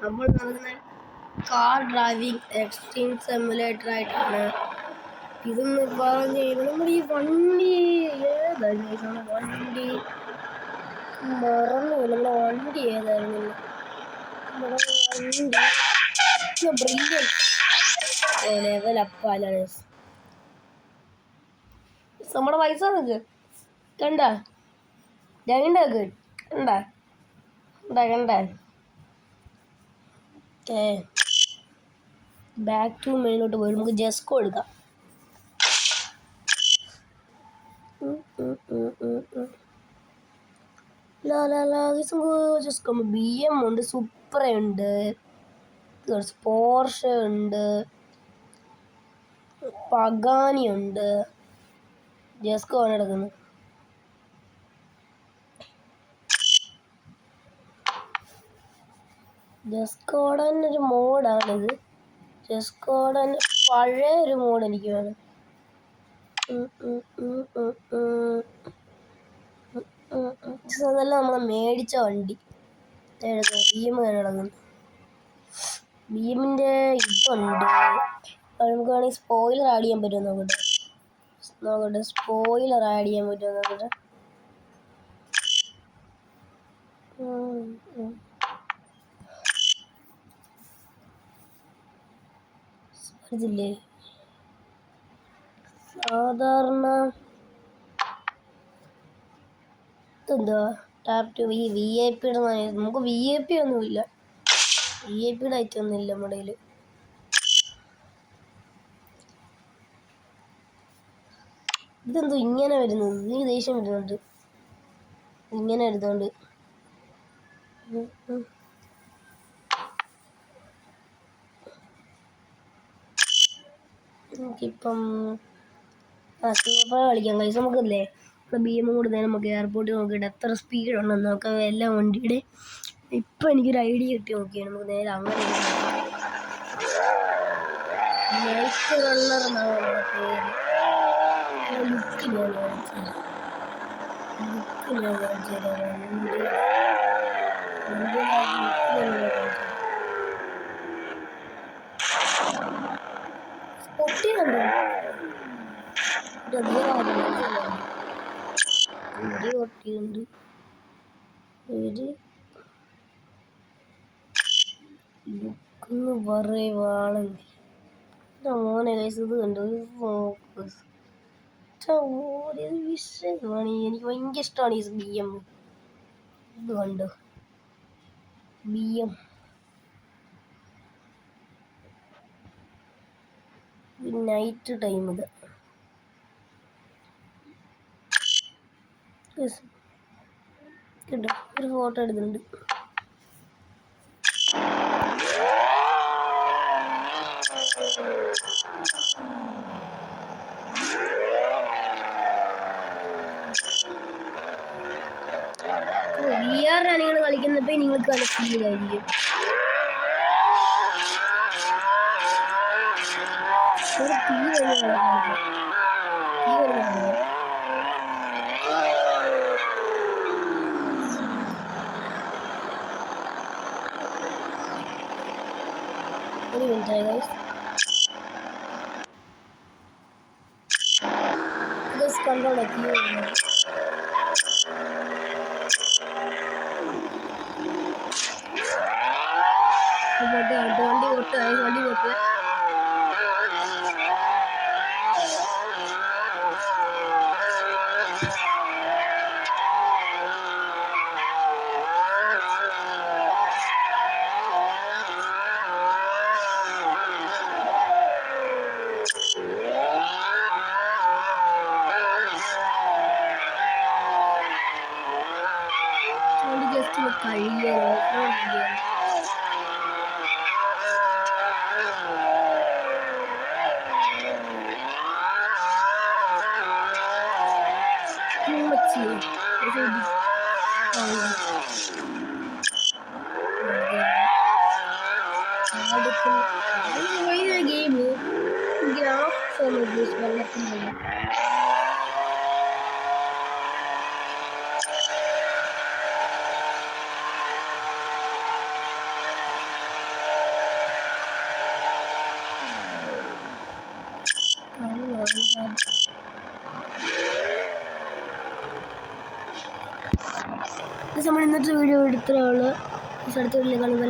നമ്മൾ നടക്കുന്ന car driving extreme simulator ആയിട്ടാണ് ഇതെന്ന് പറഞ്ഞു കഴിഞ്ഞാൽ നമ്മൾ ഈ വണ്ടി ഏതായിരുന്നു വണ്ടി മറന്നു നമ്മളെ വണ്ടി ഏതായിരുന്നു നമ്മുടെ വണ്ടി ബ്രില്യൻ ലെവൽ അപ്പാലാണ് നമ്മുടെ പൈസ നിൽക്ക് കണ്ട കണ്ട കണ്ട കണ്ട ഓക്കെ ബാക്ക് ടു മെയിലോട്ട് പോയി നമുക്ക് ജസ്കോ എടുക്കാം ജസ്കോ BM ഉണ്ട് സൂപ്പർ ഉണ്ട് പോർഷ ഉണ്ട് പഗാനി ഉണ്ട് ജസ്കോ ആണ് എടുക്കുന്നത് ജസ്കോഡൻ ഒരു മോഡാണിത് ജസ്കോഡൻ പഴയ ഒരു മോഡ് എനിക്ക് വേണം അതല്ല നമ്മൾ മേടിച്ച വണ്ടി BM കിടക്കുന്നു BMന്റെ ഇതുണ്ട് നമുക്ക് വേണമെങ്കിൽ സ്പോയിലർ ആഡ് ചെയ്യാൻ പറ്റുമോ നോക്കട്ടെ സ്പോയിലർ ആഡ് ചെയ്യാൻ പറ്റുമോ നോക്കട്ടെ ഇതില്ലേ സാധാരണ ഇതെന്താ ടാപ്പ് ടു VIP നമുക്ക് VIP ഒന്നുമില്ല VIPയുടെ ഐറ്റം ഒന്നുമില്ല നമ്മുടെ കയ്യിൽ ഇതെന്തോ ഇങ്ങനെ വരുന്നത് ഈ ദേഷ്യം വരുന്നുണ്ട് ഇങ്ങനെ വരുന്നുണ്ട് നമുക്കിപ്പം കളിക്കാം കൈസ് നമുക്കല്ലേ BM കൊടുത്താൽ നമുക്ക് എയർപോർട്ടിൽ നോക്കിയിട്ട് എത്ര സ്പീഡ് ഉണ്ടെന്ന് നോക്കാം എല്ലാ വണ്ടിയുടെ ഇപ്പം എനിക്കൊരു ഐഡിയ കിട്ടി നോക്കിയാണ് നമുക്ക് നേരെ അങ്ങനെ നൈറ്റ് റണ്ണർ എന്നാണ് പൊട്ടിയുണ്ട് പൊട്ടിയുണ്ട് പറയുവാണെങ്കിൽ മോനെ കൈസ് ഇത് കണ്ടു ഫോക്കസ് വിഷയമാണ് എനിക്ക് ഭയങ്കര ഇഷ്ടമാണ് ഈ BM ഇത് കണ്ടു BM നൈറ്റ് ടൈം ഇത് കേട്ടോ ഒരു ഫോട്ടോ എടുക്കുന്നുണ്ട് VR നിങ്ങൾ കളിക്കുന്നപ്പോൾ നിങ്ങൾക്ക് നല്ല ഫീലായിരിക്കും ഒരു മിനിറ്റ് ഗൈസ് കണ്ടോളൂ വണ്ടി പോട്ട് ജസ്റ്റ് കഴിയാൻ ഗെയിം ഗ്രാഫ്സ് വെള്ളത്തിൻ്റെ ഇത് നമ്മൾ ഇന്നത്തെ വീഡിയോ എടുത്തേ ഉള്ളൂ. അടുത്ത വീഡിയോ കാണുമ്പോൾ